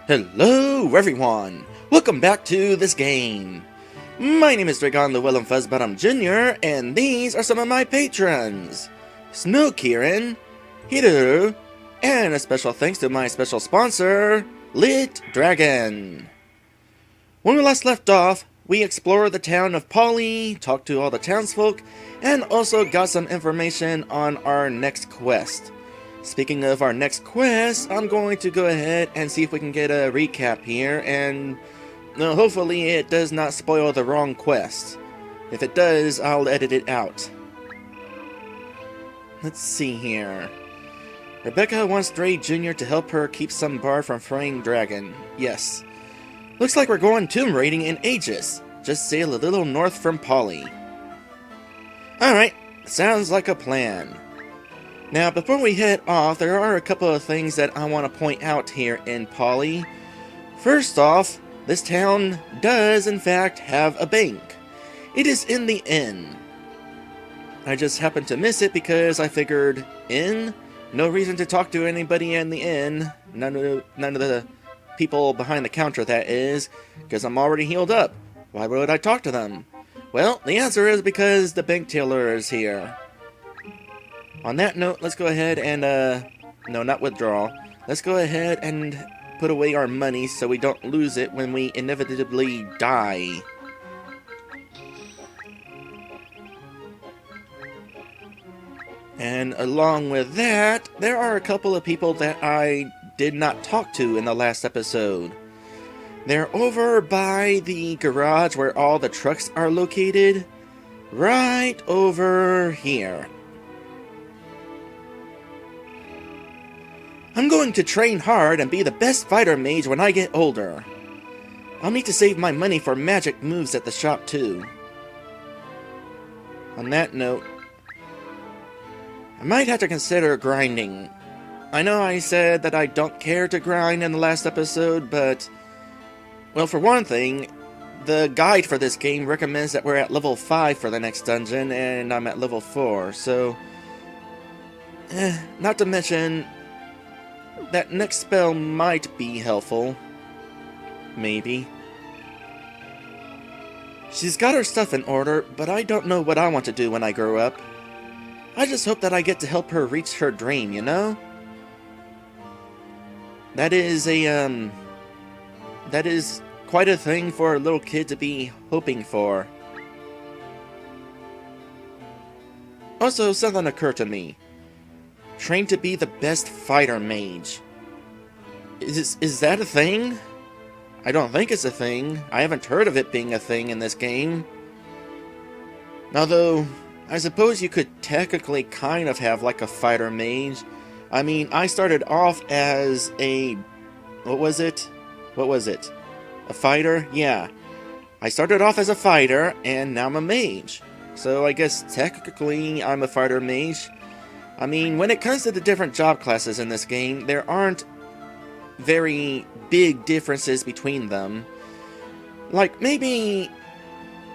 Hello everyone! Welcome back to this game! My name is Draygone the Willem Fuzzbottom Jr. and these are some of my patrons! Snow Kieran, Hiru, and a special thanks to my special sponsor, Lit Dragon. When we last left off, we explored the town of Polly, talked to all the townsfolk, and also got some information on our next quest. Speaking of our next quest, I'm going to go ahead and see if we can get a recap here, and hopefully it does not spoil the wrong quest. If it does, I'll edit it out. Let's see here. Rebecca wants Dray Jr. to help her keep some bar from fraying dragon. Yes. Looks like we're going tomb raiding in Aegis. Just sail a little north from Polly. Alright, sounds like a plan. Now, before we head off, there are a couple of things that I want to point out here in Polly. First off, this town does in fact have a bank. It is in the inn. I just happened to miss it because I figured, inn? No reason to talk to anybody in the inn. None of the people behind the counter, that is, because I'm already healed up. Why would I talk to them? Well, the answer is because the bank teller is here. On that note, let's go ahead and, no, not withdraw. Let's go ahead and put away our money so we don't lose it when we inevitably die. And along with that, there are a couple of people that I did not talk to in the last episode. They're over by the garage where all the trucks are located. Right over here. I'm going to train hard and be the best fighter mage when I get older. I'll need to save my money for magic moves at the shop too. On that note, I might have to consider grinding. I know I said that I don't care to grind in the last episode, but, well, for one thing, the guide for this game recommends that we're at level 5 for the next dungeon, and I'm at level 4, so, not to mention, that next spell might be helpful. Maybe. She's got her stuff in order, but I don't know what I want to do when I grow up. I just hope that I get to help her reach her dream, you know? That is quite a thing for a little kid to be hoping for. Also, something occurred to me. Train to be the best fighter mage. Is that a thing? I don't think it's a thing. I haven't heard of it being a thing in this game. Although, I suppose you could technically kind of have like a fighter mage. I mean, I started off as a... What was it? A fighter? Yeah. I started off as a fighter, and now I'm a mage. So I guess technically I'm a fighter mage. I mean, when it comes to the different job classes in this game, there aren't very big differences between them. Like, maybe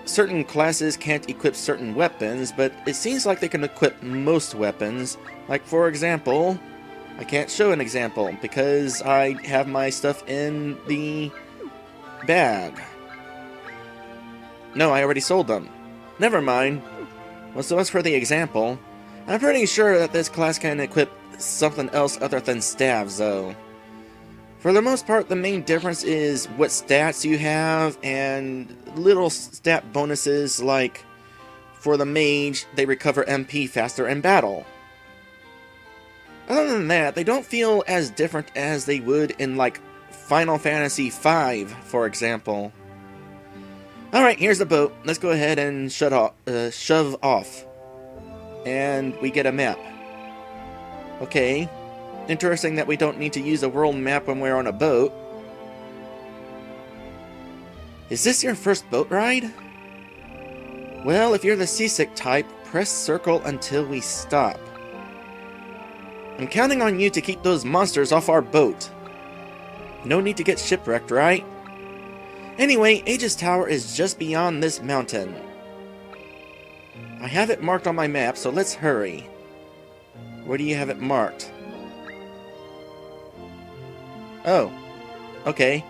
certain classes can't equip certain weapons, but it seems like they can equip most weapons. Like, for example, I can't show an example because I have my stuff in the bag. No, I already sold them. Never mind. Well, so much for the example. I'm pretty sure that this class can equip something else other than staves, though. For the most part, the main difference is what stats you have, and little stat bonuses like, for the mage, they recover MP faster in battle. Other than that, they don't feel as different as they would in, like, Final Fantasy V, for example. Alright, here's the boat. Let's go ahead and shove off. And we get a map. Okay. Interesting that we don't need to use a world map when we're on a boat. Is this your first boat ride? Well, if you're the seasick type, press circle until we stop. I'm counting on you to keep those monsters off our boat. No need to get shipwrecked, right? Anyway, Aegis Tower is just beyond this mountain. I have it marked on my map, so let's hurry. Where do you have it marked? Oh. Okay.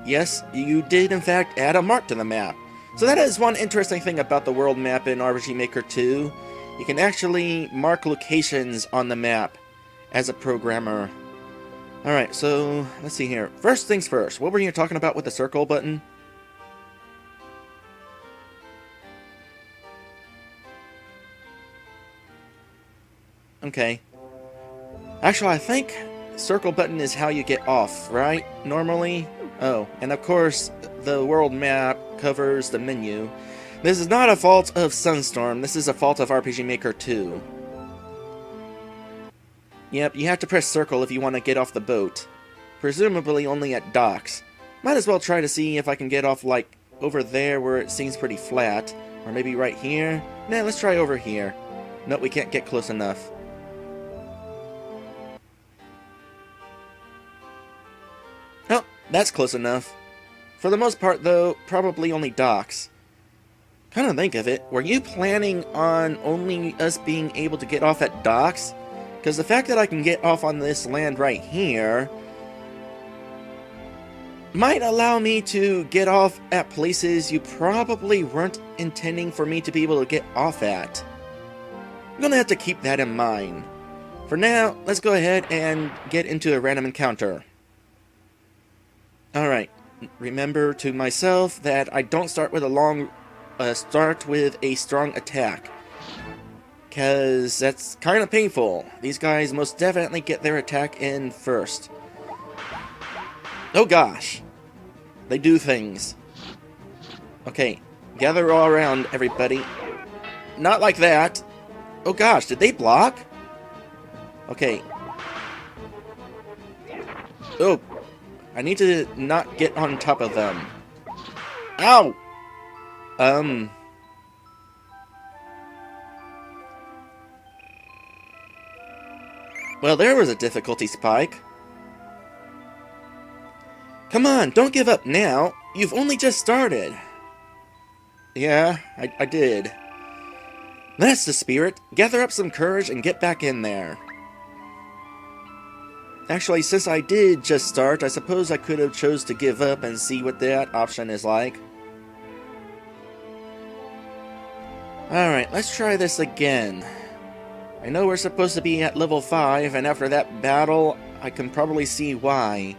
Yes, you did in fact add a mark to the map. So that is one interesting thing about the world map in RPG Maker 2. You can actually mark locations on the map as a programmer. Alright, so let's see here. First things first, what were you talking about with the circle button? Okay. Actually, I think circle button is how you get off, right? Normally? Oh, and of course, the world map covers the menu. This is not a fault of Sunstorm, this is a fault of RPG Maker 2. Yep, you have to press circle if you want to get off the boat. Presumably only at docks. Might as well try to see if I can get off, like, over there where it seems pretty flat. Or maybe right here? Nah, let's try over here. Nope, we can't get close enough. Oh, that's close enough. For the most part, though, probably only docks. Kind of think of it, were you planning on only us being able to get off at docks? Because the fact that I can get off on this land right here might allow me to get off at places you probably weren't intending for me to be able to get off at. I'm gonna have to keep that in mind. For now, let's go ahead and get into a random encounter. Alright, remember to myself that I don't start with a strong attack. Because that's kind of painful. These guys most definitely get their attack in first. Oh gosh. They do things. Okay, gather all around, everybody. Not like that. Oh gosh, did they block? Okay. Oh, I need to not get on top of them. Ow! Well, there was a difficulty spike. Come on, don't give up now. You've only just started. Yeah, I did. That's the spirit. Gather up some courage and get back in there. Actually, since I did just start, I suppose I could have chose to give up and see what that option is like. Alright, let's try this again. I know we're supposed to be at level 5, and after that battle, I can probably see why.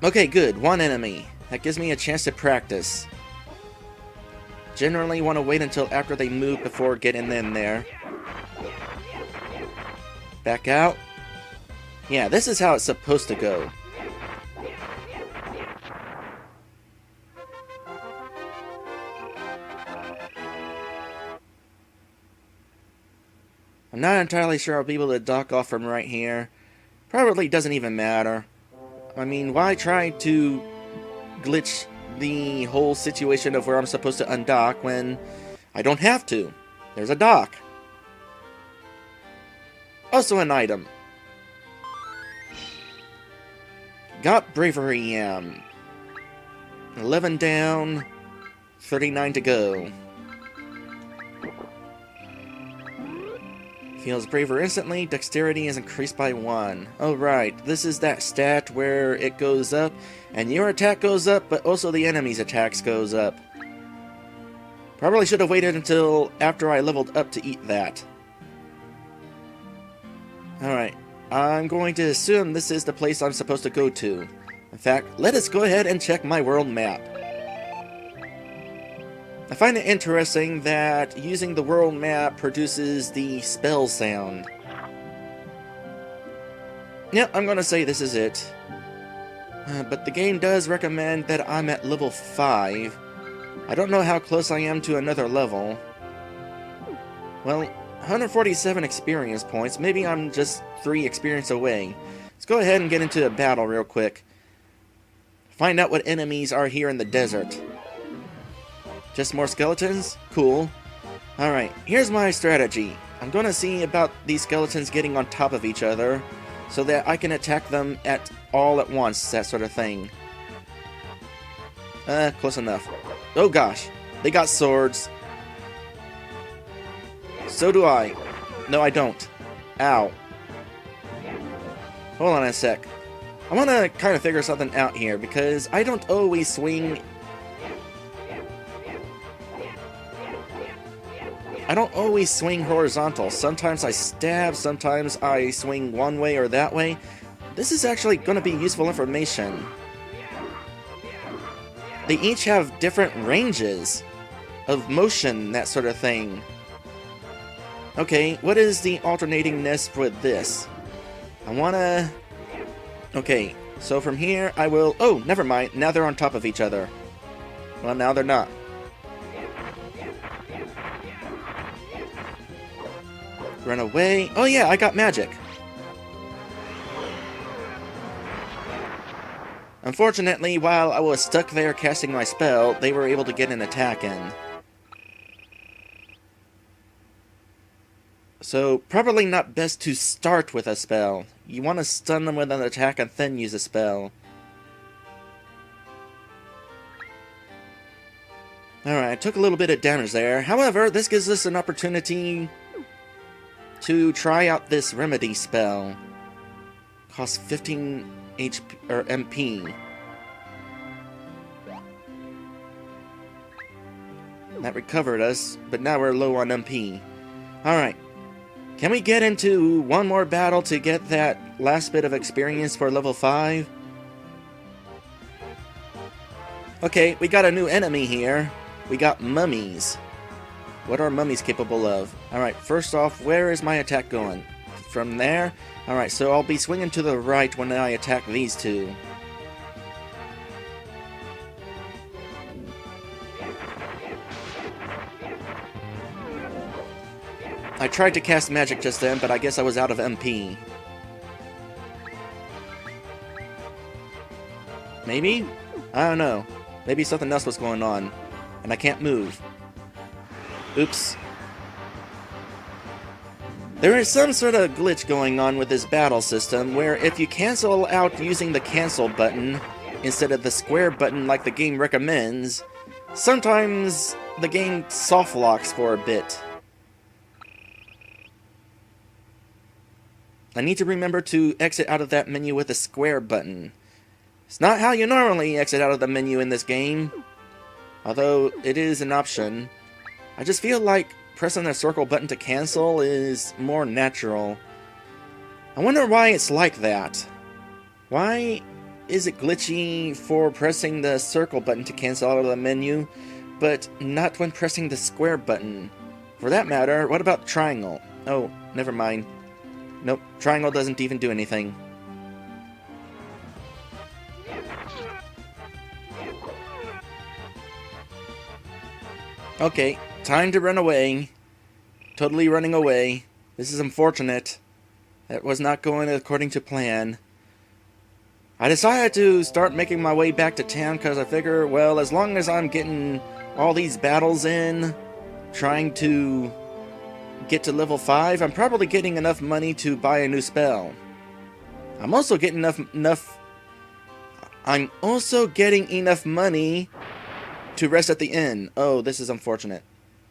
Okay, good. One enemy. That gives me a chance to practice. Generally want to wait until after they move before getting in there. Back out. Yeah, this is how it's supposed to go. I'm not entirely sure I'll be able to dock off from right here. Probably doesn't even matter. I mean, why try to glitch the whole situation of where I'm supposed to undock when I don't have to? There's a dock. Also an item. Got Bravery 11 down, 39 to go. Feels braver instantly, dexterity is increased by 1. Oh right, this is that stat where it goes up, and your attack goes up, but also the enemy's attacks goes up. Probably should have waited until after I leveled up to eat that. Alright, I'm going to assume this is the place I'm supposed to go to. In fact, let us go ahead and check my world map. I find it interesting that using the world map produces the spell sound. Yep, I'm gonna say this is it. But the game does recommend that I'm at level 5. I don't know how close I am to another level. Well, 147 experience points. Maybe I'm just 3 experience away. Let's go ahead and get into a battle real quick. Find out what enemies are here in the desert. Just more skeletons? Cool. Alright, here's my strategy. I'm gonna see about these skeletons getting on top of each other, so that I can attack them all at once, that sort of thing. Close enough. Oh gosh, they got swords. So do I. No, I don't. Ow. Hold on a sec. I want to kind of figure something out here, because I don't always swing... I don't always swing horizontal. Sometimes I stab, sometimes I swing one way or that way. This is actually going to be useful information. They each have different ranges of motion, that sort of thing. Okay, what is the alternatingness with this? I wanna... Okay, so from here I will... Oh, never mind, now they're on top of each other. Well, now they're not. Run away. Oh yeah, I got magic. Unfortunately, while I was stuck there casting my spell, they were able to get an attack in. So, probably not best to start with a spell. You want to stun them with an attack and then use a spell. Alright, I took a little bit of damage there. However, this gives us an opportunity to try out this remedy spell. Costs 15 HP or MP. That recovered us, but now we're low on MP. Alright. Can we get into one more battle to get that last bit of experience for level 5? Okay, we got a new enemy here. We got mummies. What are mummies capable of? Alright, first off, where is my attack going? From there? Alright, so I'll be swinging to the right when I attack these two. I tried to cast magic just then, but I guess I was out of MP. Maybe? I don't know. Maybe something else was going on, and I can't move. Oops. There is some sort of glitch going on with this battle system, where if you cancel out using the cancel button, instead of the square button like the game recommends, sometimes the game soft locks for a bit. I need to remember to exit out of that menu with the square button. It's not how you normally exit out of the menu in this game, although it is an option. I just feel like pressing the circle button to cancel is more natural. I wonder why it's like that. Why is it glitchy for pressing the circle button to cancel out of the menu, but not when pressing the square button? For that matter, what about triangle? Oh, never mind. Nope, triangle doesn't even do anything. Okay, time to run away. Totally running away. This is unfortunate. That was not going according to plan. I decided to start making my way back to town because I figure, well, as long as I'm getting all these battles in, trying to get to level 5, I'm probably getting enough money to buy a new spell. I'm also getting enough money to rest at the inn. Oh, this is unfortunate.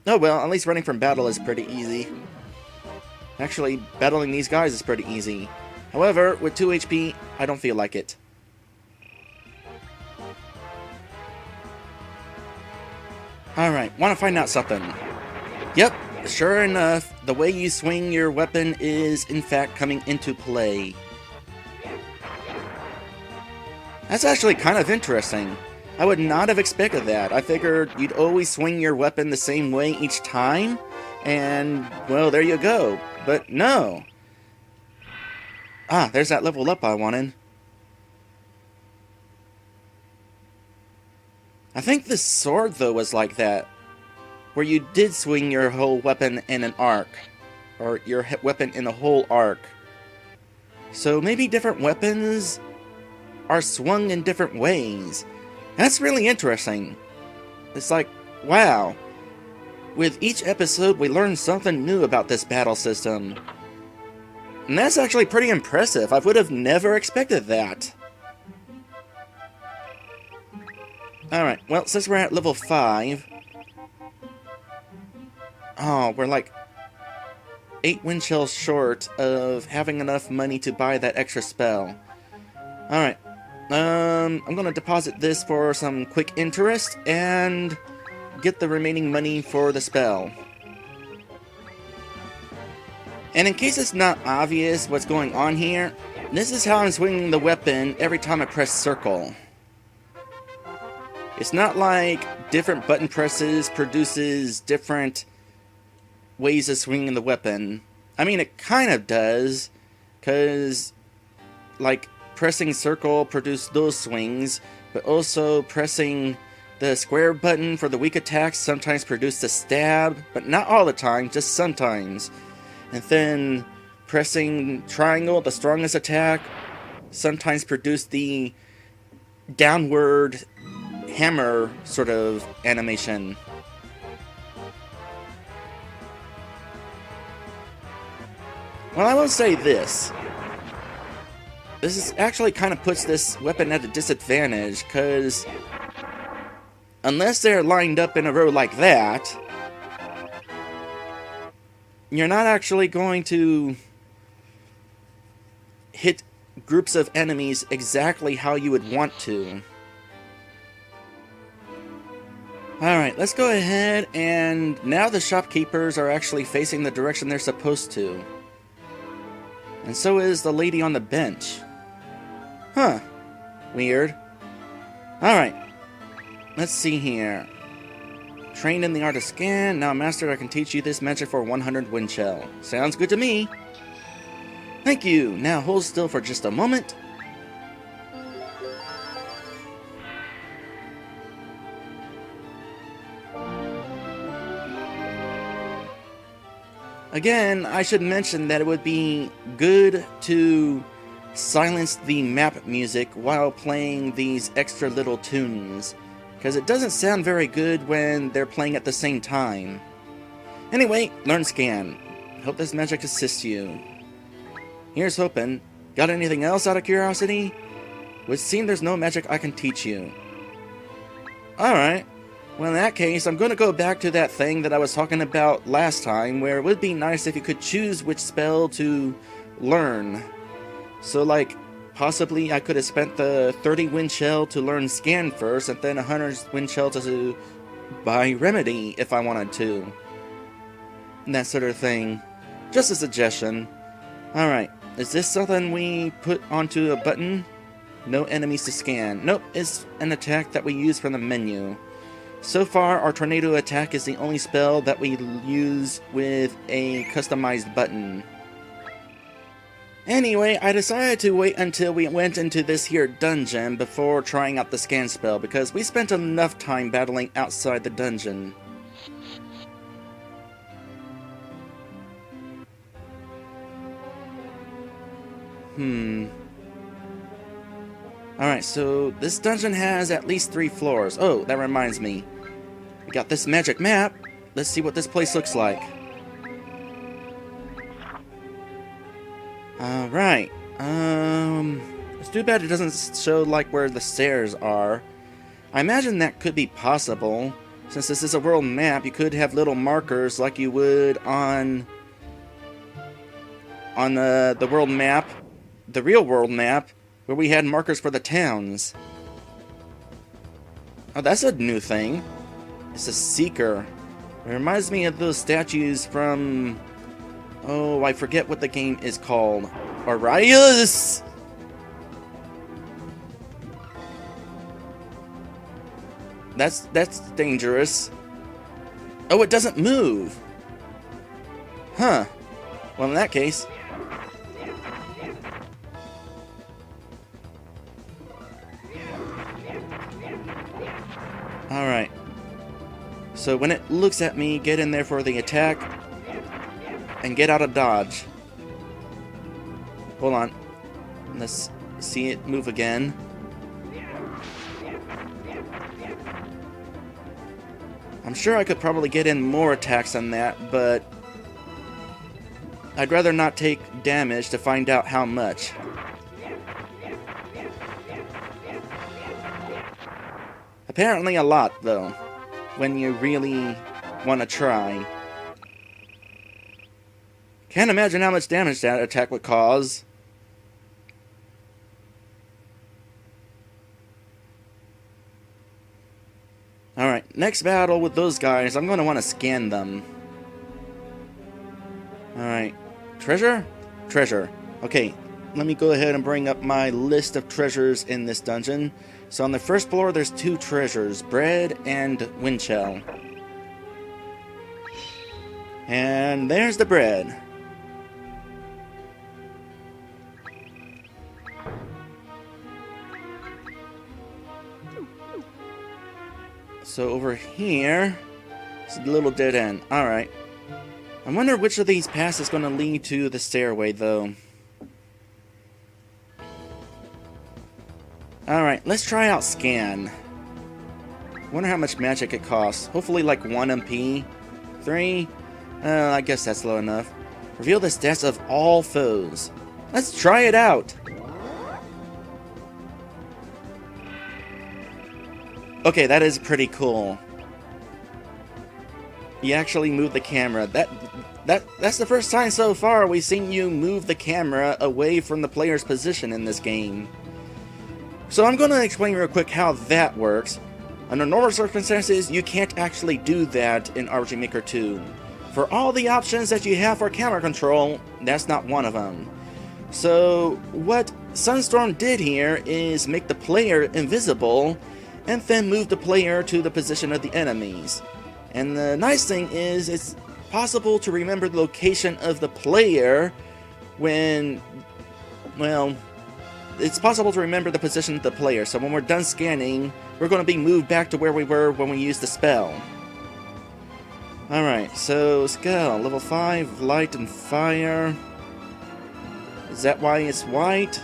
Oh well, at least running from battle is pretty easy. Actually, battling these guys is pretty easy. However, with 2 HP, I don't feel like it. Alright, want to find out something. Yep, sure enough, the way you swing your weapon is, in fact, coming into play. That's actually kind of interesting. I would not have expected that. I figured you'd always swing your weapon the same way each time, and, well, there you go. But no. Ah, there's that level up I wanted. I think the sword, though, was like that, where you did swing your whole weapon in an arc, or your weapon in a whole arc. So maybe different weapons are swung in different ways. That's really interesting. It's like, wow. With each episode, we learn something new about this battle system. And that's actually pretty impressive. I would have never expected that. Alright, well, since we're at level 5... Oh, we're like 8 wind shells short of having enough money to buy that extra spell. Alright. I'm gonna deposit this for some quick interest and get the remaining money for the spell. And in case it's not obvious what's going on here, this is how I'm swinging the weapon every time I press circle. It's not like different button presses produces different ways of swinging the weapon. I mean, it kind of does, because, like, pressing circle produced those swings, but also pressing the square button for the weak attacks sometimes produced a stab, but not all the time, just sometimes. And then pressing triangle, the strongest attack, sometimes produced the downward hammer sort of animation. Well, I will say this. This is actually kind of puts this weapon at a disadvantage, because unless they're lined up in a row like that, you're not actually going to hit groups of enemies exactly how you would want to. Alright, let's go ahead, and now the shopkeepers are actually facing the direction they're supposed to. And so is the lady on the bench. Huh. Weird. Alright. Let's see here. Trained in the art of scan. Now mastered, I can teach you this magic for 100 wind shell. Sounds good to me. Thank you. Now hold still for just a moment. Again, I should mention that it would be good to silence the map music while playing these extra little tunes, because it doesn't sound very good when they're playing at the same time. Anyway, learn scan. Hope this magic assists you. Here's hoping. Got anything else out of curiosity? Would seem there's no magic I can teach you. Alright. Well, in that case, I'm going to go back to that thing that I was talking about last time, where it would be nice if you could choose which spell to learn. So, like, possibly I could have spent the 30 wind shell to learn scan first, and then 100 wind shell to buy remedy if I wanted to. And that sort of thing. Just a suggestion. Alright, is this something we put onto a button? No enemies to scan. Nope, it's an attack that we use from the menu. So far, our tornado attack is the only spell that we use with a customized button. Anyway, I decided to wait until we went into this here dungeon before trying out the scan spell, because we spent enough time battling outside the dungeon. Alright, so this dungeon has at least 3 floors. Oh, that reminds me. We got this magic map. Let's see what this place looks like. Alright. It's too bad it doesn't show, like, where the stairs are. I imagine that could be possible. Since this is a world map, you could have little markers like you would on the world map, the real world map, where we had markers for the towns. Oh, that's a new thing. It's a seeker. It reminds me of those statues from... oh, I forget what the game is called. Arias! That's dangerous. Oh, it doesn't move. Huh. Well, in that case... alright. So when it looks at me, get in there for the attack, and get out of dodge. Hold on. Let's see it move again. I'm sure I could probably get in more attacks than that, but I'd rather not take damage to find out how much. Apparently a lot, though, when you really want to try. Can't imagine how much damage that attack would cause. Alright, next battle with those guys, I'm going to want to scan them. Alright, treasure? Treasure. Okay, let me go ahead and bring up my list of treasures in this dungeon. So on the first floor, there's 2 treasures, bread and wind shell. And there's the bread. So over here, it's a little dead end. Alright. I wonder which of these paths is going to lead to the stairway, though. Alright, let's try out scan. Wonder how much magic it costs. Hopefully like 1 MP. 3? I guess that's low enough. Reveal the stats of all foes. Let's try it out! Okay, that is pretty cool. You actually move the camera. That's the first time so far we've seen you move the camera away from the player's position in this game. So I'm going to explain real quick how that works. Under normal circumstances, you can't actually do that in RPG Maker 2. For all the options that you have for camera control, that's not one of them. So what Sunstorm did here is make the player invisible and then move the player to the position of the enemies. And the nice thing is, it's possible to remember the location of the player when, well, it's possible to remember the position of the player. So when we're done scanning, we're going to be moved back to where we were when we used the spell. Alright, so skill, level 5, light and fire. Is that why it's white?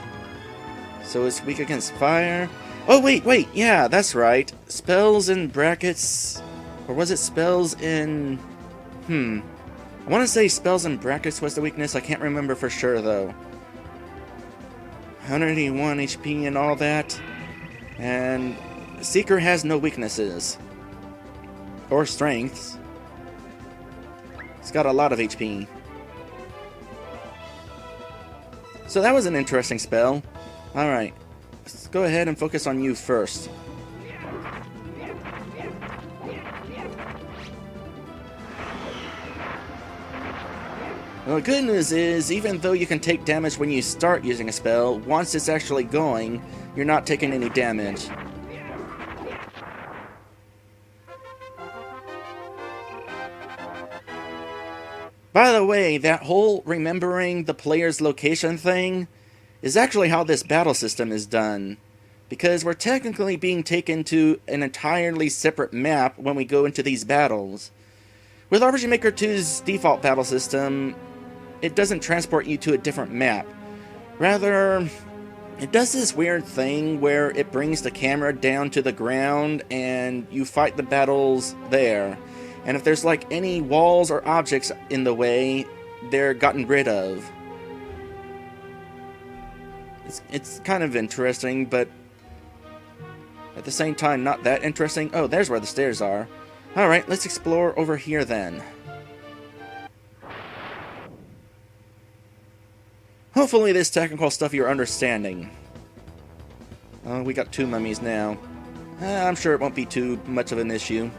So it's weak against fire? Oh, wait, yeah, that's right. Spells in brackets, or was it spells in... I want to say spells in brackets was the weakness, I can't remember for sure, though. 181 HP and all that. And Seeker has no weaknesses. Or strengths. It's got a lot of HP. So that was an interesting spell. Alright. Let's go ahead and focus on you first. Well, the good news is, even though you can take damage when you start using a spell, once it's actually going, you're not taking any damage. By the way, that whole remembering the player's location thing is actually how this battle system is done. Because we're technically being taken to an entirely separate map when we go into these battles. With RPG Maker 2's default battle system, it doesn't transport you to a different map. Rather, it does this weird thing where it brings the camera down to the ground and you fight the battles there. And if there's like any walls or objects in the way, they're gotten rid of. It's kind of interesting, but at the same time not that interesting. Oh, there's where the stairs are. Alright, let's explore over here then. Hopefully this technical stuff you're understanding. Oh, we got 2 mummies now. I'm sure it won't be too much of an issue.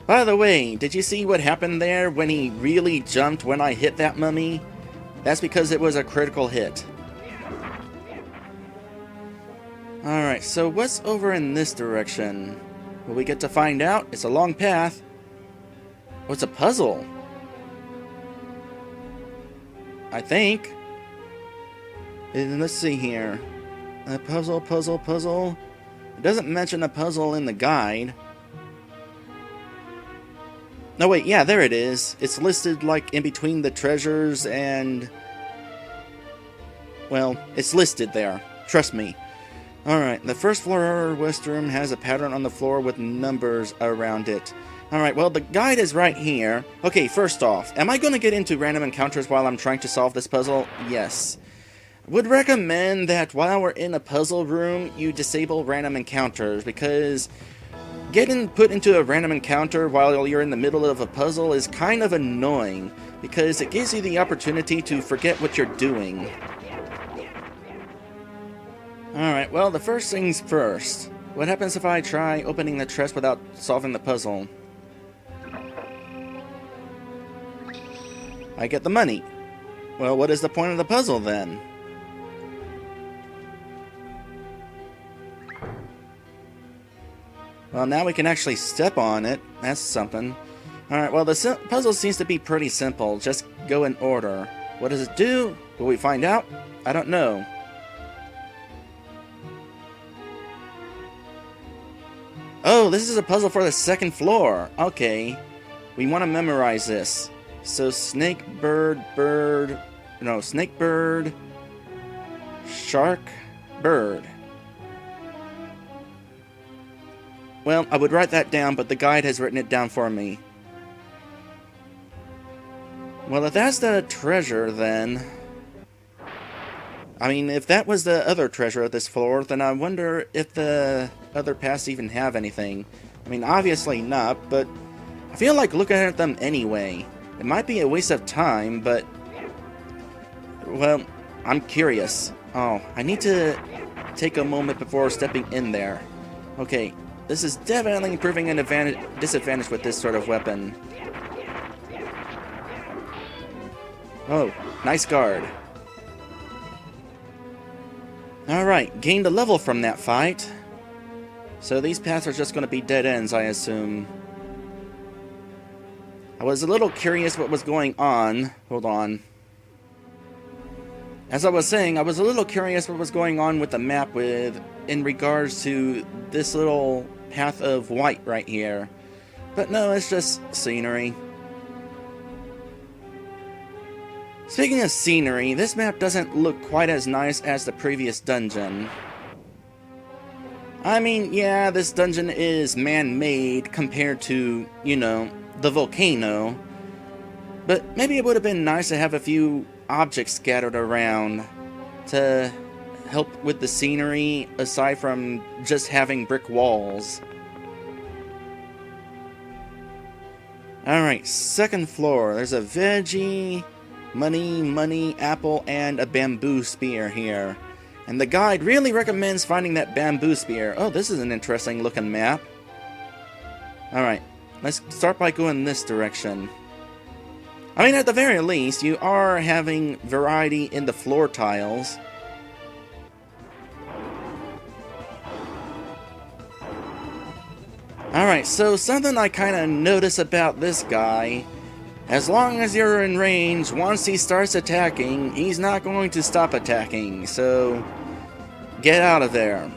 By the way, did you see what happened there when he really jumped when I hit that mummy? That's because it was a critical hit. Alright, so what's over in this direction? Will we get to find out? It's a long path. Oh, it's a puzzle. I think. And let's see here. A puzzle. It doesn't mention a puzzle in the guide. No, wait, yeah, there it is. It's listed, like, in between the treasures and... well, it's listed there. Trust me. Alright, the first floor west room has a pattern on the floor with numbers around it. Alright, well, the guide is right here. Okay, first off, am I going to get into random encounters while I'm trying to solve this puzzle? Yes. Would recommend that while we're in a puzzle room, you disable random encounters, because Getting put into a random encounter while you're in the middle of a puzzle is kind of annoying, because it gives you the opportunity to forget what you're doing. Alright, well, the first things first. What happens if I try opening the chest without solving the puzzle? I get the money. Well, what is the point of the puzzle then? Well, now we can actually step on it. That's something. Alright, well, the puzzle seems to be pretty simple. Just go in order. What does it do? Will we find out? I don't know. Oh, this is a puzzle for the second floor. Okay. We want to memorize this. So, snake, bird, shark, bird. Well, I would write that down, but the guide has written it down for me. Well, if that's the treasure, then... I mean, if that was the other treasure of this floor, then I wonder if the other paths even have anything. I mean, obviously not, but I feel like looking at them anyway. It might be a waste of time, but... well, I'm curious. Oh, I need to take a moment before stepping in there. Okay, this is definitely proving an disadvantage with this sort of weapon. Oh, nice guard. Alright, gained a level from that fight. So these paths are just going to be dead ends, I assume. I was a little curious what was going on. Hold on. As I was saying, I was a little curious what was going on with the map in regards to this little path of white right here. But no, it's just scenery. Speaking of scenery, this map doesn't look quite as nice as the previous dungeon. I mean, yeah, this dungeon is man-made compared to, you know, the volcano. But maybe it would have been nice to have a few objects scattered around to help with the scenery, aside from just having brick walls. Alright, second floor. There's a veggie... money, apple, and a bamboo spear here. And the guide really recommends finding that bamboo spear. Oh, this is an interesting looking map. Alright, let's start by going this direction. I mean, at the very least, you are having variety in the floor tiles. Alright, so something I kind of notice about this guy... as long as you're in range, once he starts attacking, he's not going to stop attacking, so get out of there.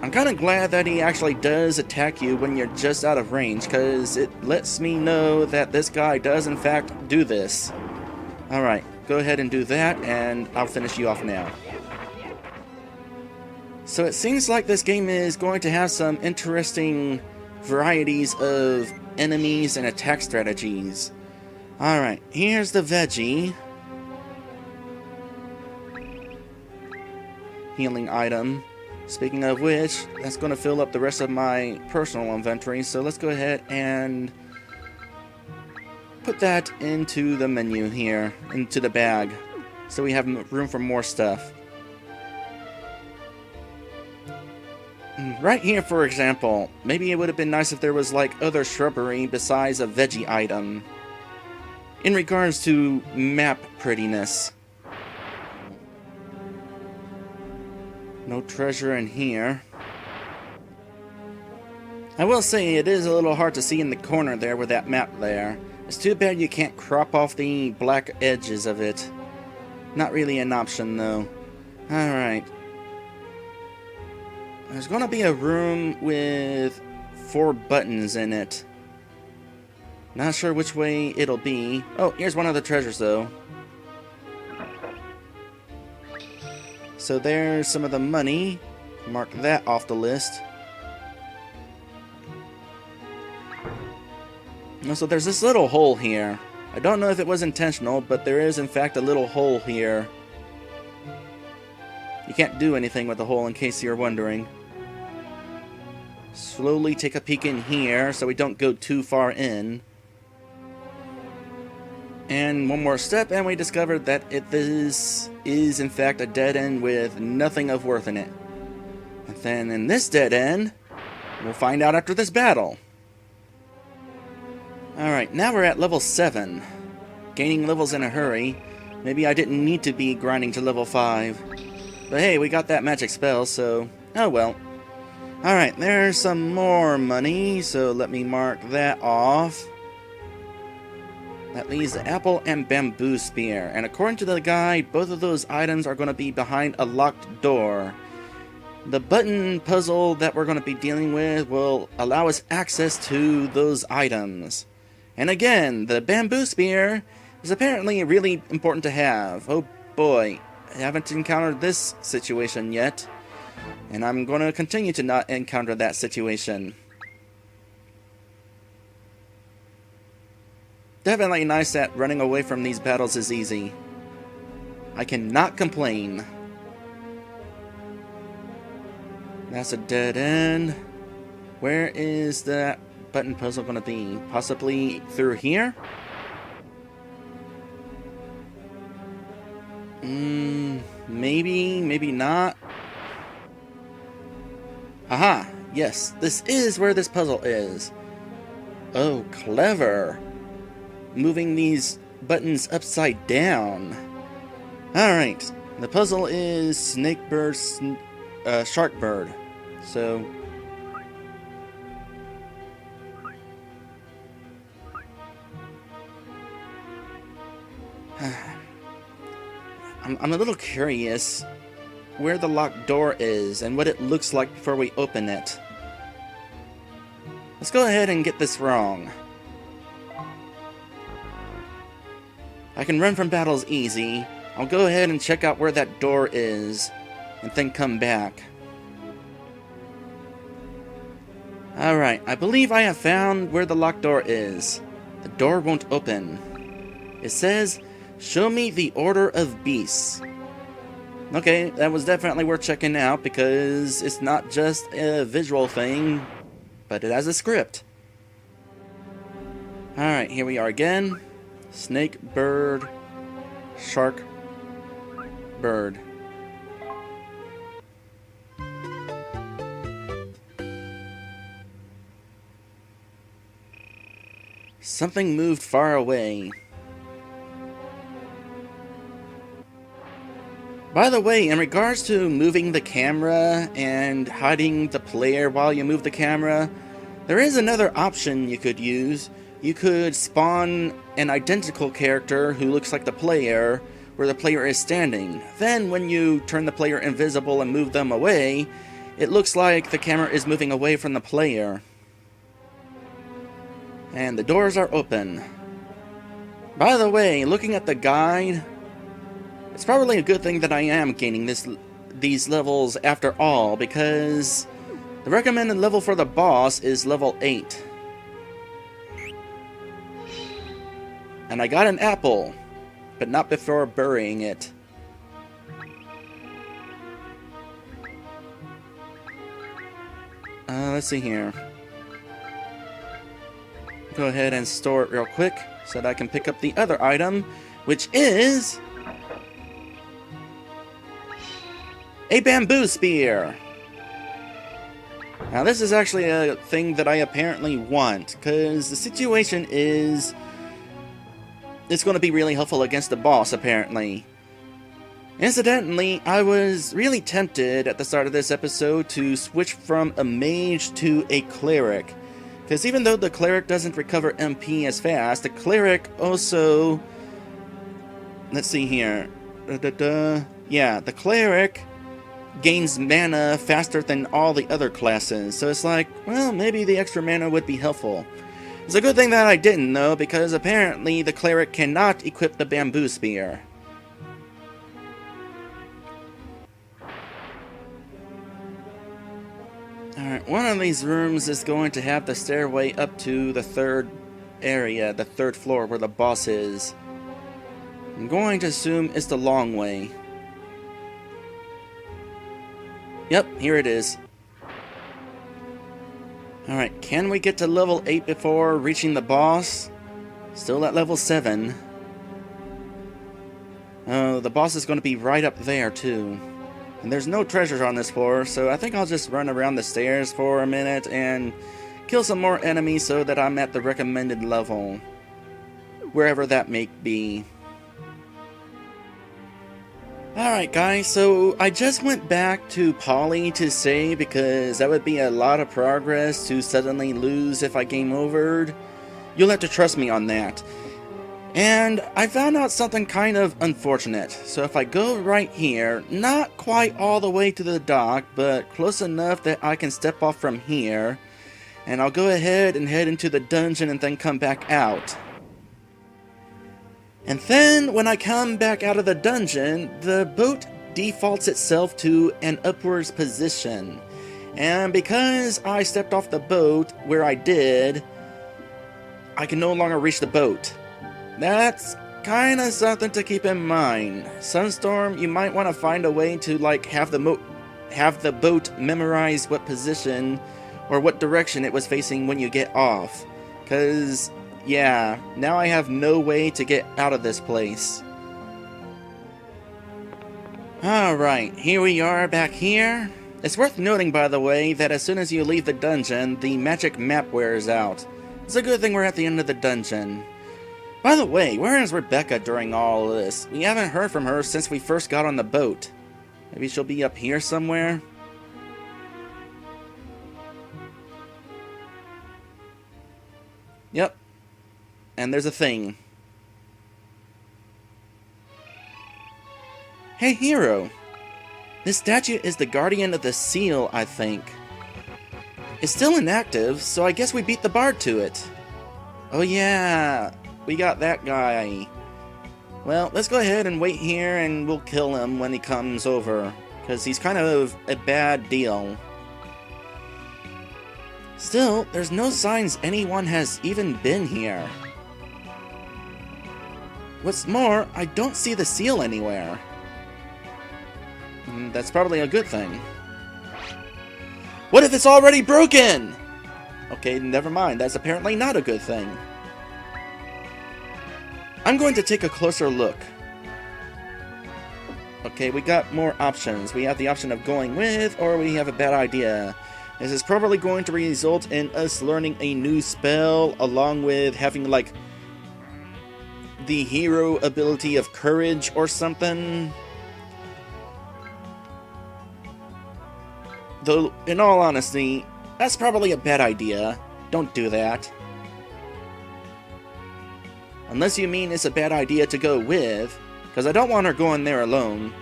I'm kind of glad that he actually does attack you when you're just out of range, because it lets me know that this guy does in fact do this. Alright, go ahead and do that, and I'll finish you off now. So it seems like this game is going to have some interesting varieties of enemies and attack strategies. Alright, here's the veggie. Healing item. Speaking of which, that's going to fill up the rest of my personal inventory, so let's go ahead and put that into the menu here, into the bag, so we have room for more stuff. Right here, for example, maybe it would have been nice if there was like other shrubbery besides a veggie item. In regards to map prettiness. No treasure in here. I will say it is a little hard to see in the corner there with that map there. It's too bad you can't crop off the black edges of it. Not really an option though. Alright. There's gonna be a room with 4 buttons in it. Not sure which way it'll be. Oh, here's one of the treasures though. So there's some of the money. Mark that off the list. So there's this little hole here. I don't know if it was intentional, but there is in fact a little hole here. You can't do anything with the hole, in case you're wondering. Slowly take a peek in here so we don't go too far in. And one more step, and we discovered that this is in fact a dead end with nothing of worth in it. And then in this dead end, we'll find out after this battle. Alright, now we're at level 7. Gaining levels in a hurry. Maybe I didn't need to be grinding to level 5. But hey, we got that magic spell, so oh well. Alright, there's some more money, so let me mark that off. That leaves the apple and bamboo spear. And according to the guide, both of those items are going to be behind a locked door. The button puzzle that we're going to be dealing with will allow us access to those items. And again, the bamboo spear is apparently really important to have. Oh boy, I haven't encountered this situation yet. And I'm going to continue to not encounter that situation. Definitely nice that running away from these battles is easy. I cannot complain. That's a dead end. Where is that button puzzle going to be? Possibly through here? Maybe, maybe not. Aha! Yes, this is where this puzzle is. Oh, clever. Moving these buttons upside down. Alright, the puzzle is Snakebird, Sharkbird. So I'm a little curious where the locked door is and what it looks like before we open it. Let's go ahead and get this wrong. I can run from battles easy. I'll go ahead and check out where that door is, and then come back. Alright, I believe I have found where the locked door is. The door won't open. It says, "Show me the order of beasts." Okay, that was definitely worth checking out, because it's not just a visual thing, but it has a script. Alright, here we are again. Snake, bird, shark, bird. Something moved far away. By the way, in regards to moving the camera and hiding the player while you move the camera, there is another option you could use. You could spawn an identical character who looks like the player, where the player is standing. Then when you turn the player invisible and move them away, it looks like the camera is moving away from the player. And the doors are open. By the way, looking at the guide, it's probably a good thing that I am gaining these levels after all, because the recommended level for the boss is level 8. And I got an apple, but not before burying it. Let's see here. Go ahead and store it real quick so that I can pick up the other item, which is a bamboo spear. Now this is actually a thing that I apparently want, because the situation is it's going to be really helpful against the boss, apparently. Incidentally, I was really tempted at the start of this episode to switch from a mage to a cleric. Because even though the cleric doesn't recover MP as fast, the cleric also... Let's see here. Yeah, the cleric gains mana faster than all the other classes. So it's like, well, maybe the extra mana would be helpful. It's a good thing that I didn't, though, because apparently the cleric cannot equip the bamboo spear. Alright, one of these rooms is going to have the stairway up to the third area, the third floor where the boss is. I'm going to assume it's the long way. Yep, here it is. Alright, can we get to level 8 before reaching the boss? Still at level 7. Oh, the boss is going to be right up there, too. And there's no treasures on this floor, so I think I'll just run around the stairs for a minute and kill some more enemies so that I'm at the recommended level. Wherever that may be. Alright guys, so I just went back to Poly to save because that would be a lot of progress to suddenly lose if I game overed. You'll have to trust me on that. And I found out something kind of unfortunate. So if I go right here, not quite all the way to the dock, but close enough that I can step off from here, and I'll go ahead and head into the dungeon and then come back out. And then, when I come back out of the dungeon, the boat defaults itself to an upwards position. And because I stepped off the boat where I did, I can no longer reach the boat. That's kinda something to keep in mind. Sunstorm, you might want to find a way to like have the boat memorize what position or what direction it was facing when you get off. 'Cause yeah, now I have no way to get out of this place. Alright, here we are back here. It's worth noting, by the way, that as soon as you leave the dungeon, the magic map wears out. It's a good thing we're at the end of the dungeon. By the way, where is Rebecca during all of this? We haven't heard from her since we first got on the boat. Maybe she'll be up here somewhere? Yep. And there's a thing. Hey, hero! This statue is the guardian of the seal, I think. It's still inactive, so I guess we beat the bard to it. Oh yeah, we got that guy. Well, let's go ahead and wait here and we'll kill him when he comes over, because he's kind of a bad deal. Still, there's no signs anyone has even been here. What's more, I don't see the seal anywhere. That's probably a good thing. What if it's already broken? Okay, never mind. That's apparently not a good thing. I'm going to take a closer look. Okay, we got more options. We have the option of going with, or we have a bad idea. This is probably going to result in us learning a new spell, along with having, like, the hero ability of courage or something. Though, in all honesty, that's probably a bad idea. Don't do that. Unless you mean it's a bad idea to go with, because I don't want her going there alone.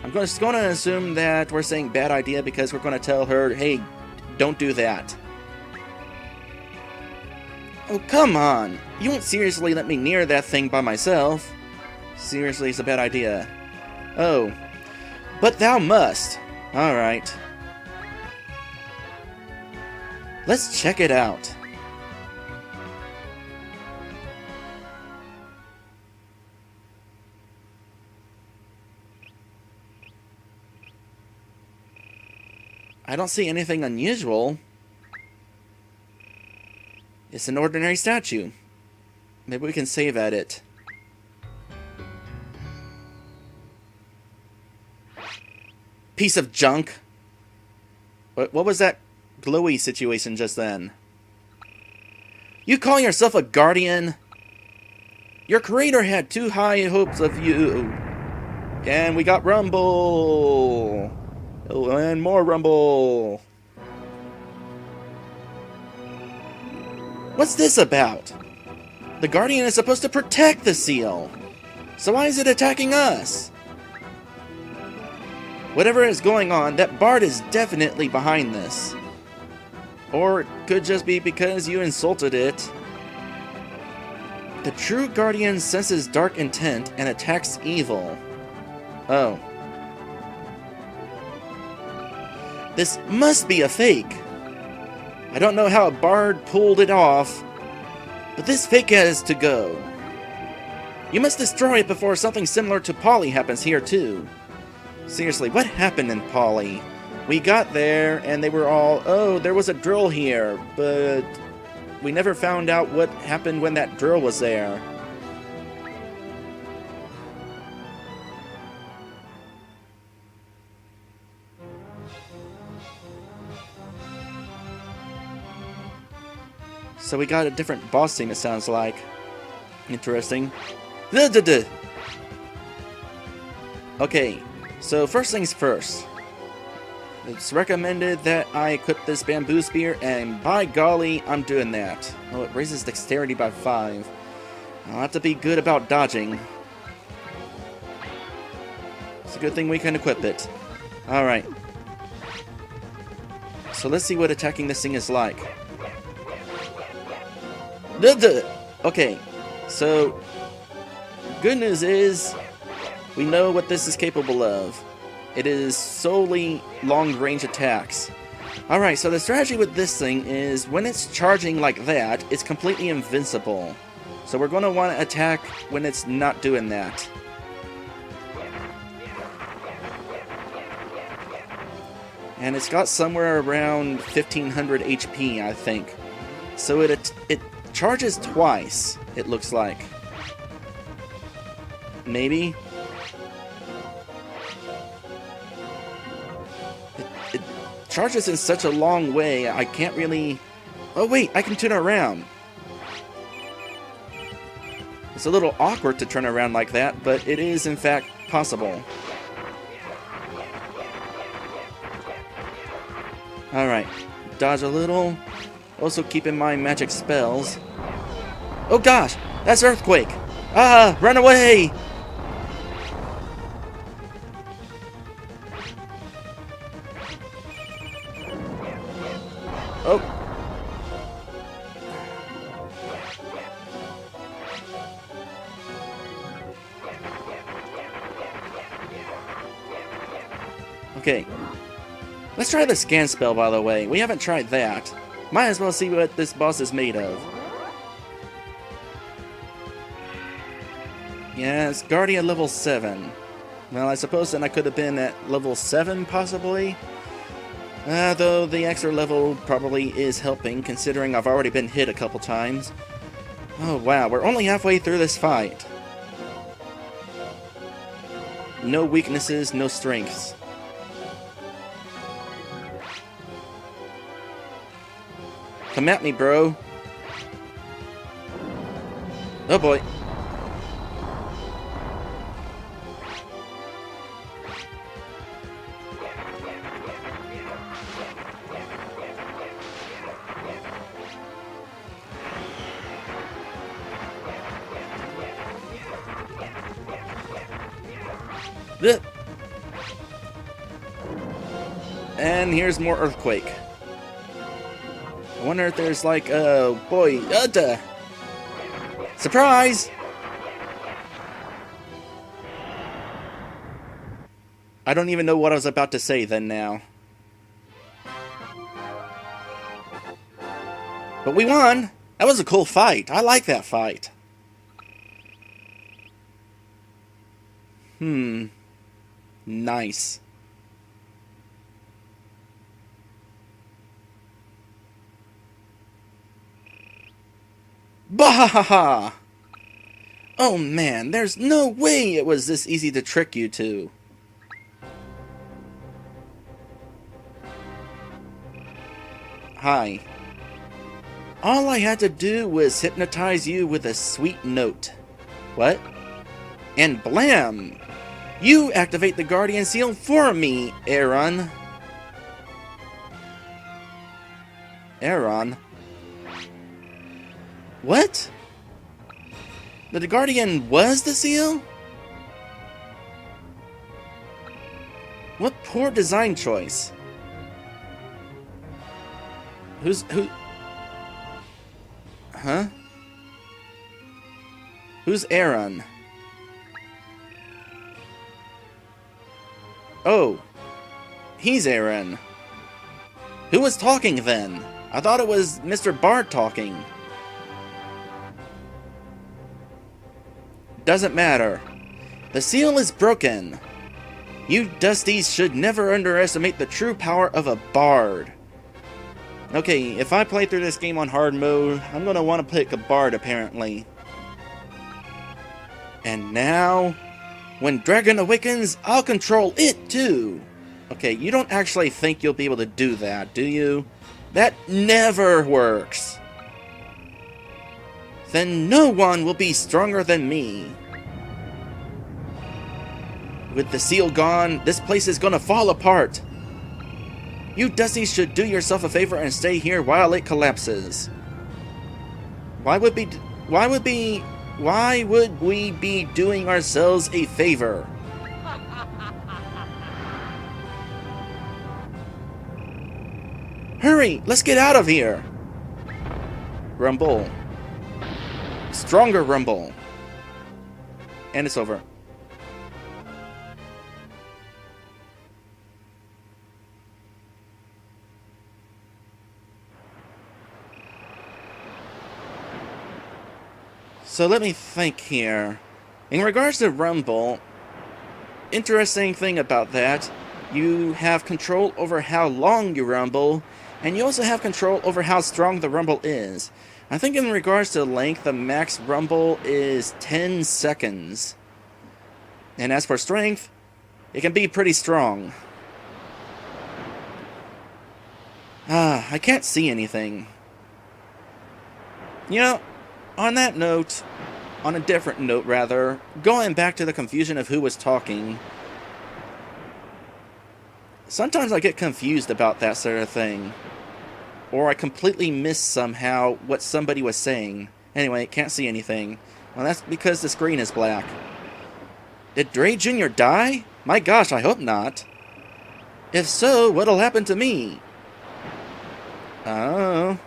I'm just going to assume that we're saying bad idea because we're going to tell her, hey, don't do that. Oh, come on! You won't seriously let me near that thing by myself. Seriously, it's a bad idea. Oh. But thou must. Alright. Let's check it out. I don't see anything unusual. It's an ordinary statue. Maybe we can save at it. Piece of junk. What was that glowy situation just then? You call yourself a guardian? Your creator had too high hopes of you. And we got rumble. Oh, and more rumble. What's this about? The Guardian is supposed to protect the seal. So why is it attacking us? Whatever is going on, that bard is definitely behind this. Or it could just be because you insulted it. The true Guardian senses dark intent and attacks evil. Oh. This must be a fake. I don't know how a bard pulled it off, but this fake has to go. You must destroy it before something similar to Poly happens here too. Seriously, what happened in Poly? We got there, and they were all, oh, there was a drill here, but we never found out what happened when that drill was there. So we got a different boss team, it sounds like. Interesting. Okay, so first things first. It's recommended that I equip this bamboo spear, and by golly, I'm doing that. Oh, it raises dexterity by 5. I'll have to be good about dodging. It's a good thing we can equip it. Alright. So let's see what attacking this thing is like. Okay, so good news is we know what this is capable of. It is solely long-range attacks. Alright, so the strategy with this thing is when it's charging like that, it's completely invincible. So we're going to want to attack when it's not doing that. And it's got somewhere around 1500 HP, I think. So it charges twice, it looks like. Maybe? It charges in such a long way, I can't really... Oh wait, I can turn around. It's a little awkward to turn around like that, but it is in fact possible. Alright, dodge a little. Also keep in mind magic spells. Oh gosh, that's Earthquake! Ah, run away! Oh. Okay. Let's try the scan spell, by the way. We haven't tried that. Might as well see what this boss is made of. Yeah, it's Guardian level 7. Well, I suppose then I could have been at level 7, possibly. Though the extra level probably is helping, considering I've already been hit a couple times. Oh wow, we're only halfway through this fight. No weaknesses, no strengths. Come at me, bro. Oh boy. And here's more Earthquake. I wonder if there's like, boy, surprise! I don't even know what I was about to say then now. But we won! That was a cool fight. I like that fight. Nice. Bahaha! Oh man, there's no way it was this easy to trick you two. Hi. All I had to do was hypnotize you with a sweet note. What? And blam! You activate the Guardian Seal for me, Aaron. Aaron? What? The Guardian was the seal? What poor design choice. Who? Huh? Who's Aaron? Oh. He's Aaron. Who was talking then? I thought it was Mr. Bard talking. Doesn't matter. The seal is broken. You Dusties should never underestimate the true power of a bard. Okay, if I play through this game on hard mode, I'm gonna want to pick a bard apparently. And now, when Dragon awakens, I'll control it too. Okay, you don't actually think you'll be able to do that, do you? That never works. Then no one will be stronger than me. With the seal gone, this place is gonna fall apart. You Dusties should do yourself a favor and stay here while it collapses. Why would we be doing ourselves a favor? Hurry, let's get out of here. Rumble. Stronger rumble. And it's over. So let me think here. In regards to Rumble, interesting thing about that, you have control over how long you rumble, and you also have control over how strong the rumble is. I think in regards to length, the max rumble is 10 seconds. And as for strength, it can be pretty strong. I can't see anything. You know, on that note, on a different note rather, going back to the confusion of who was talking, sometimes I get confused about that sort of thing. Or I completely miss somehow what somebody was saying. Anyway, can't see anything. Well, that's because the screen is black. Did Dray Jr. die? My gosh, I hope not. If so, what'll happen to me? Oh,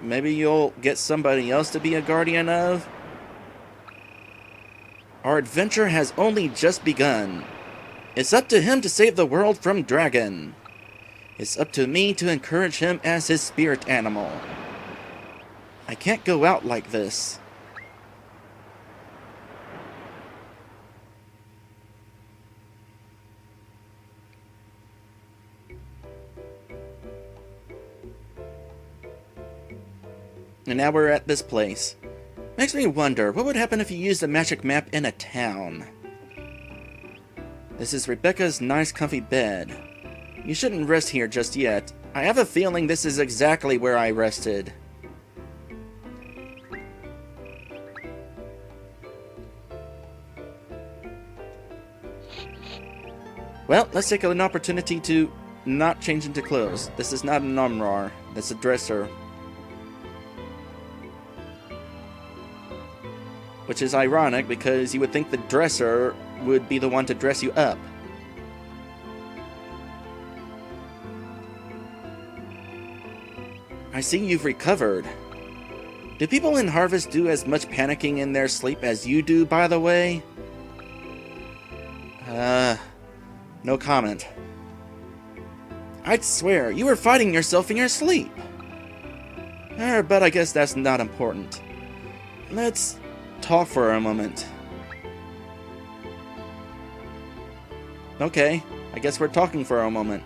maybe you'll get somebody else to be a guardian of? Our adventure has only just begun. It's up to him to save the world from Dragon. It's up to me to encourage him as his spirit animal. I can't go out like this. And now we're at this place. Makes me wonder, what would happen if you used a magic map in a town? This is Rebecca's nice comfy bed. You shouldn't rest here just yet. I have a feeling this is exactly where I rested. Well, let's take an opportunity to not change into clothes. This is not an Rawr. That's a dresser. Which is ironic, because you would think the dresser would be the one to dress you up. I see you've recovered. Do people in Harvest do as much panicking in their sleep as you do, by the way? No comment. I'd swear, you were fighting yourself in your sleep. But I guess that's not important. Let's talk for a moment. Okay, I guess we're talking for a moment.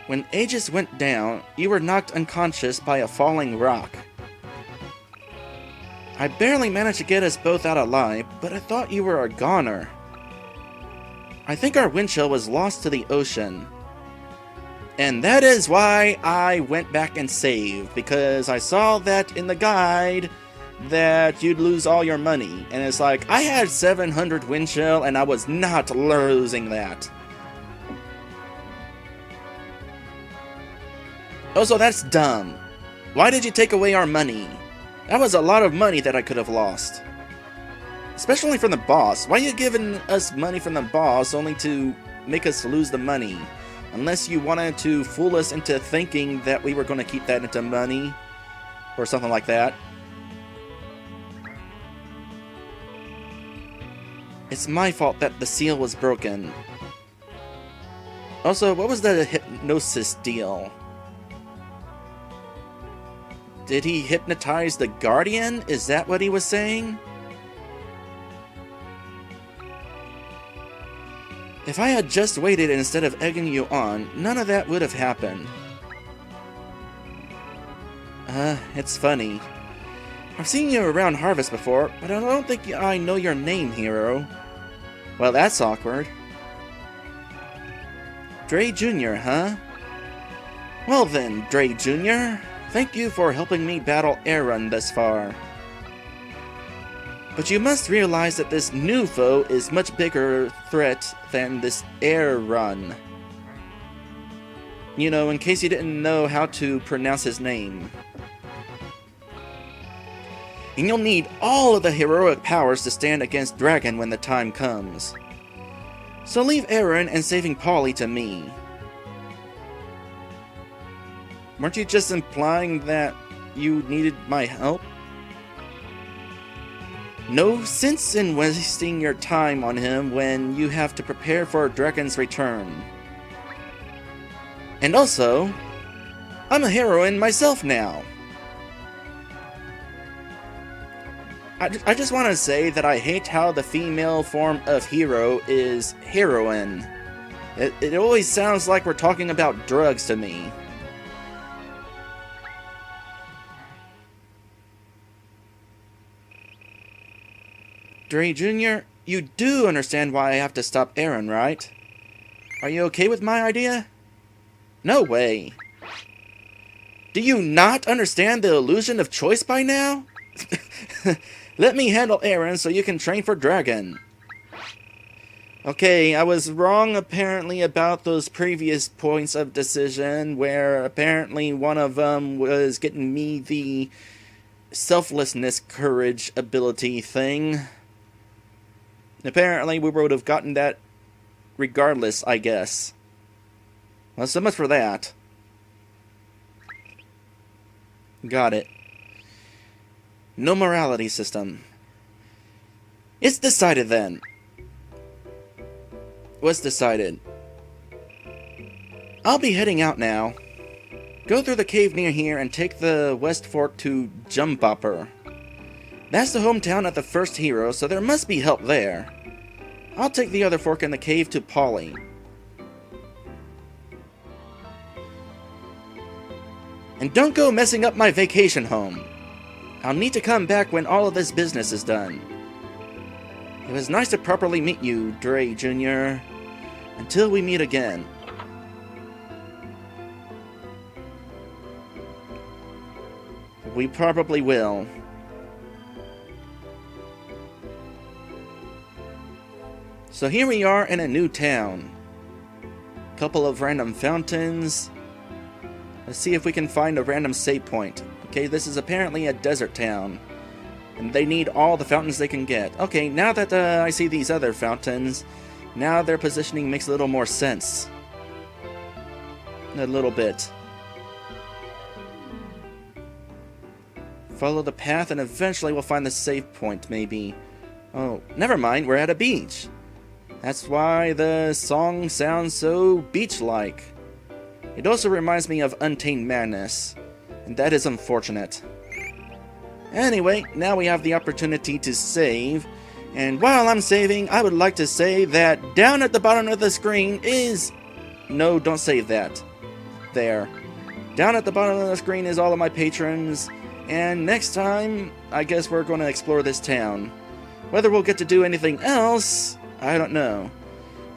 When Aegis went down, you were knocked unconscious by a falling rock. I barely managed to get us both out alive, but I thought you were a goner. I think our windchill was lost to the ocean. And that is why I went back and saved, because I saw that in the guide that you'd lose all your money. And it's like, I had 700 windchill and I was not losing that. Also, that's dumb. Why did you take away our money? That was a lot of money that I could have lost. Especially from the boss. Why are you giving us money from the boss only to make us lose the money? Unless you wanted to fool us into thinking that we were going to keep that into money. Or something like that. It's my fault that the seal was broken. Also, what was the hypnosis deal? Did he hypnotize the Guardian? Is that what he was saying? If I had just waited instead of egging you on, none of that would have happened. It's funny. I've seen you around Harvest before, but I don't think I know your name, hero. Well, that's awkward. Dray Jr., huh? Well then, Dray Jr., thank you for helping me battle Aaron thus far. But you must realize that this new foe is much bigger threat than this Aaron. You know, in case you didn't know how to pronounce his name. And you'll need all of the heroic powers to stand against Dragon when the time comes. So leave Aaron and saving Polly to me. Weren't you just implying that you needed my help? No sense in wasting your time on him when you have to prepare for Dragon's return. And also, I'm a heroine myself now. I just want to say that I hate how the female form of hero is heroine. It always sounds like we're talking about drugs to me. Dray Jr., you do understand why I have to stop Aaron, right? Are you okay with my idea? No way. Do you not understand the illusion of choice by now? Let me handle Aaron so you can train for Dragon. Okay, I was wrong apparently about those previous points of decision where apparently one of them was getting me the selflessness courage ability thing. Apparently we would have gotten that regardless, I guess. Well, so much for that. Got it. No morality system. It's decided then. What's decided? I'll be heading out now. Go through the cave near here and take the West Fork to Jumbopper. That's the hometown of the first hero, so there must be help there. I'll take the other fork in the cave to Polly. And don't go messing up my vacation home. I'll need to come back when all of this business is done. It was nice to properly meet you, Dray Jr. Until we meet again. We probably will. So here we are in a new town. Couple of random fountains. Let's see if we can find a random save point. Okay, this is apparently a desert town. And they need all the fountains they can get. Okay, now that I see these other fountains, now their positioning makes a little more sense. A little bit. Follow the path and eventually we'll find the save point, maybe. Oh, never mind, we're at a beach. That's why the song sounds so beach-like. It also reminds me of Untamed Madness. And that is unfortunate. Anyway, now we have the opportunity to save. And while I'm saving, I would like to say that down at the bottom of the screen is... No, don't save that. There. Down at the bottom of the screen is all of my patrons. And next time, I guess we're going to explore this town. Whether we'll get to do anything else, I don't know.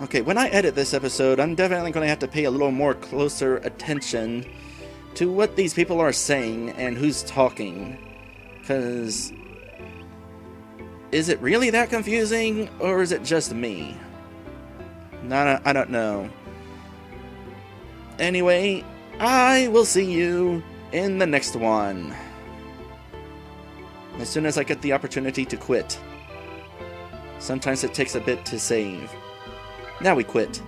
Okay, when I edit this episode, I'm definitely going to have to pay a little more closer attention to what these people are saying and who's talking. Because... is it really that confusing, or is it just me? I don't know. Anyway, I will see you in the next one. As soon as I get the opportunity to quit. Sometimes it takes a bit to save. Now we quit.